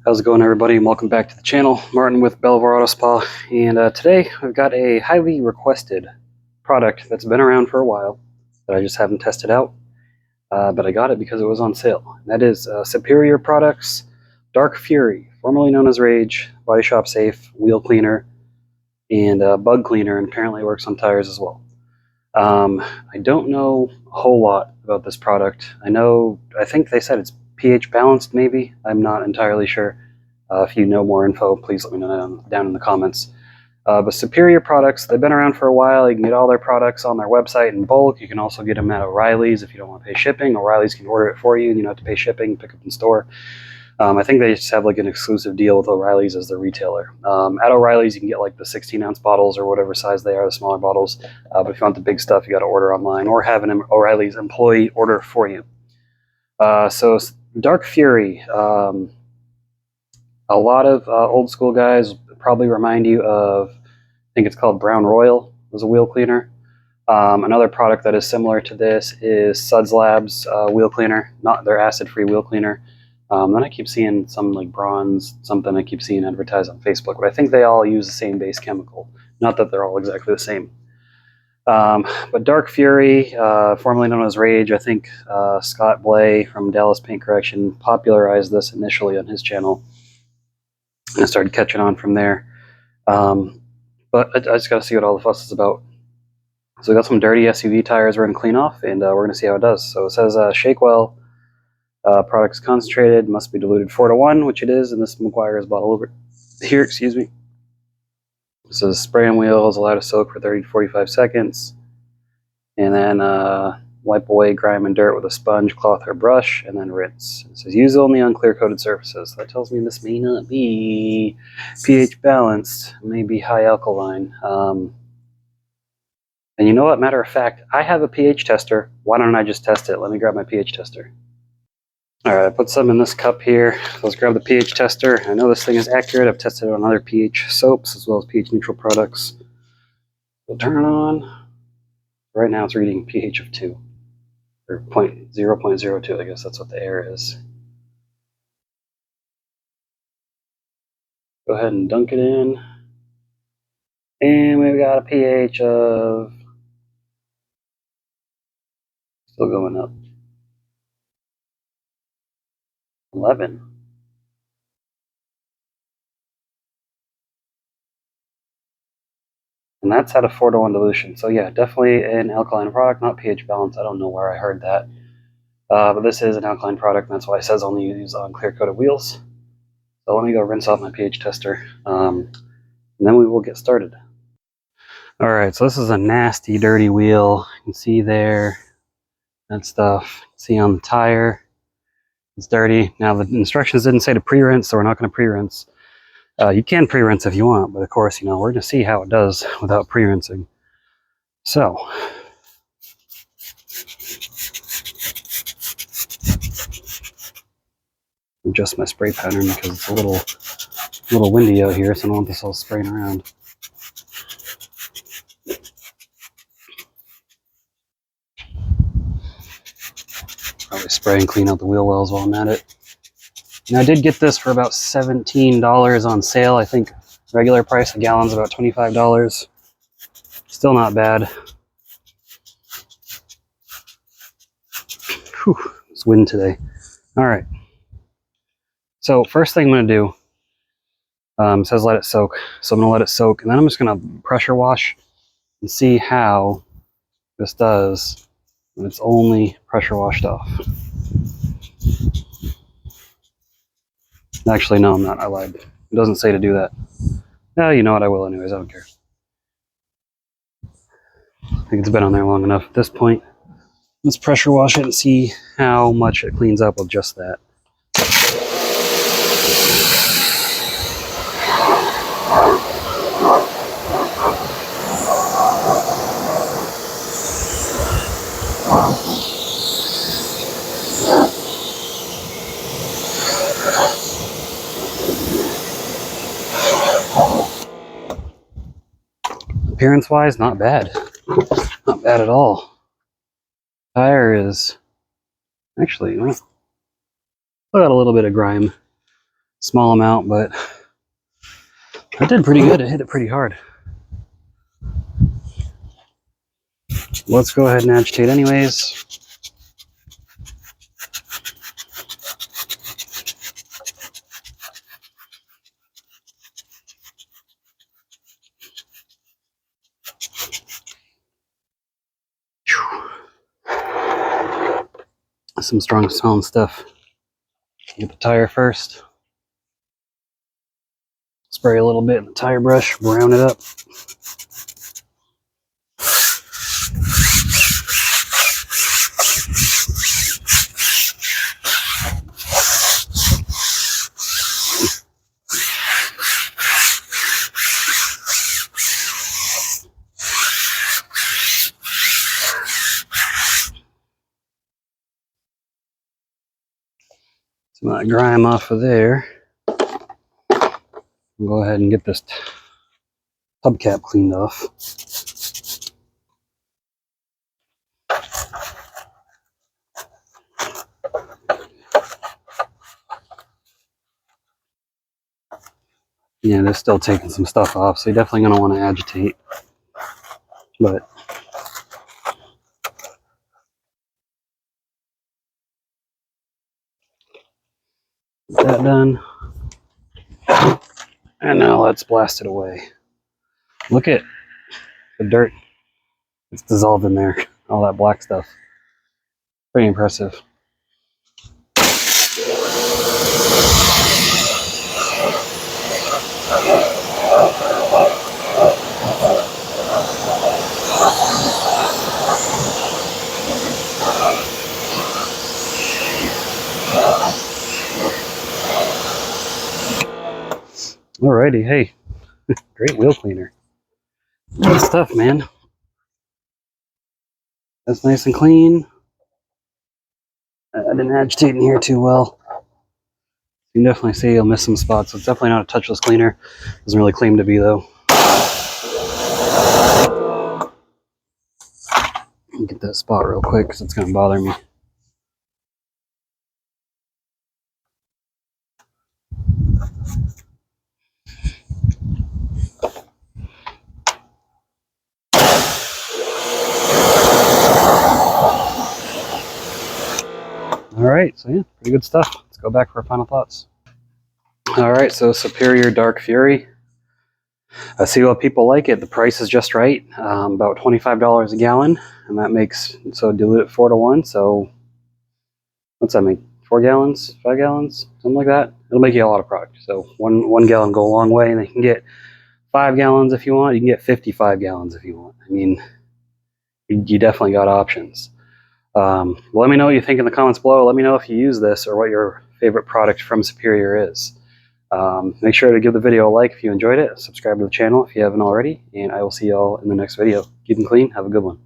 How's it going, everybody, and welcome back to the channel. Martin with Belvoir Auto Spa, and today we've got a highly requested product that's been around for a while that I just haven't tested out, but I got it because it was on sale. And that is Superior Products Dark Fury, formerly known as Rage, Body Shop Safe, Wheel Cleaner, and Bug Cleaner, and apparently works on tires as well. I don't know a whole lot about this product. I think they said it's pH balanced, maybe. I'm not entirely sure. If you know more info, please let me know down in the comments. But Superior Products, they've been around for a while. You can get all their products on their website in bulk. You can also get them at O'Reilly's if you don't want to pay shipping. O'Reilly's can order it for you, and you don't have to pay shipping, pick up in store. I think they just have like an exclusive deal with O'Reilly's as their retailer. At O'Reilly's, you can get like the 16-ounce bottles or whatever size they are, the smaller bottles. But if you want the big stuff, you got to order online or have an O'Reilly's employee order for you. So Dark Fury, a lot of old school guys probably remind you of, I think it's called Brown Royal, was a wheel cleaner. Another product that is similar to this is Suds Labs wheel cleaner, not their acid-free wheel cleaner. Then I keep seeing some like bronze something I keep seeing advertised on Facebook, but I think they all use the same base chemical. Not that they're all exactly the same. But Dark Fury, formerly known as Rage, I think Scott Blay from Dallas Paint Correction popularized this initially on his channel, and I started catching on from there. But I just got to see what all the fuss is about. So we got some dirty SUV tires we're going to clean off, and we're going to see how it does. So it says shake well. Products concentrated, must be diluted 4:1, which it is, and this McGuire's bottle over here, excuse me. It says spray on wheels, allow to soak for 30 to 45 seconds, and then wipe away grime and dirt with a sponge, cloth, or brush, and then rinse. It says use only on clear coated surfaces. That tells me this may not be pH balanced, it may be high alkaline. And you know what, matter of fact, I have a pH tester. Why don't I just test it? Let me grab my pH tester. Alright, I put some in this cup here. Let's grab the pH tester. I know this thing is accurate. I've tested it on other pH soaps as well as pH neutral products. We'll turn it on. Right now it's reading pH of 2. Or 0.02, I guess that's what the error is. Go ahead and dunk it in. And we've got a pH of... still going up. 11. And that's at a 4:1 dilution. So yeah, definitely an alkaline product, not pH balanced. I don't know where I heard that. But this is an alkaline product, and that's why it says only use on clear coated wheels. So let me go rinse off my pH tester, and then we will get started. Alright, so this is a nasty, dirty wheel. You can see there, that stuff. See on the tire. It's dirty. Now the instructions didn't say to pre-rinse, so we're not going to pre-rinse. You can pre-rinse if you want, but of course, we're going to see how it does without pre-rinsing. So, adjust my spray pattern because it's a little windy out here, so I don't want this all spraying around. Probably spray and clean out the wheel wells while I'm at it. And I did get this for about $17 on sale. I think regular price, a gallon's about $25. Still not bad. Whew, it's wind today. All right. So first thing I'm going to do, it says let it soak. So I'm going to let it soak, and then I'm just going to pressure wash and see how this does when it's only pressure washed off. Actually, no, I'm not. I lied. It doesn't say to do that. No, you know what? I will anyways. I don't care. I think it's been on there long enough at this point. Let's pressure wash it and see how much it cleans up with just that. Appearance-wise, not bad. Not bad at all. Tire is actually, well, still got a little bit of grime. Small amount, but I did pretty good. I hit it pretty hard. Let's go ahead and agitate anyways. Some strong smelling stuff. Get the tire first. Spray a little bit in the tire brush, brown it up. Some of that grime off of there. I'll go ahead and get this hubcap cleaned off. Yeah, they're still taking some stuff off, so you're definitely going to want to agitate. But get that done. And now let's blast it away. Look at the dirt. It's dissolved in there. All that black stuff. Pretty impressive. Alrighty, hey, great wheel cleaner. Good stuff, man. That's nice and clean. I didn't agitate in here too well. You can definitely see you'll miss some spots. It's definitely not a touchless cleaner. Doesn't really claim to be though. Get that spot real quick because it's going to bother me. Alright, so yeah, pretty good stuff. Let's go back for our final thoughts. Alright, so Superior Dark Fury. I see what people like it. The price is just right. About $25 a gallon. And that makes, so dilute it 4 to 1. So what's that make? 4 gallons? 5 gallons? Something like that. It'll make you a lot of product. So one gallon go a long way. And you can get 5 gallons if you want. You can get 55 gallons if you want. I mean, you definitely got options. Let me know what you think in the comments below. Let me know if you use this or what your favorite product from Superior is. Make sure to give the video a like if you enjoyed it. Subscribe to the channel if you haven't already. And I will see y'all in the next video. Keep them clean. Have a good one.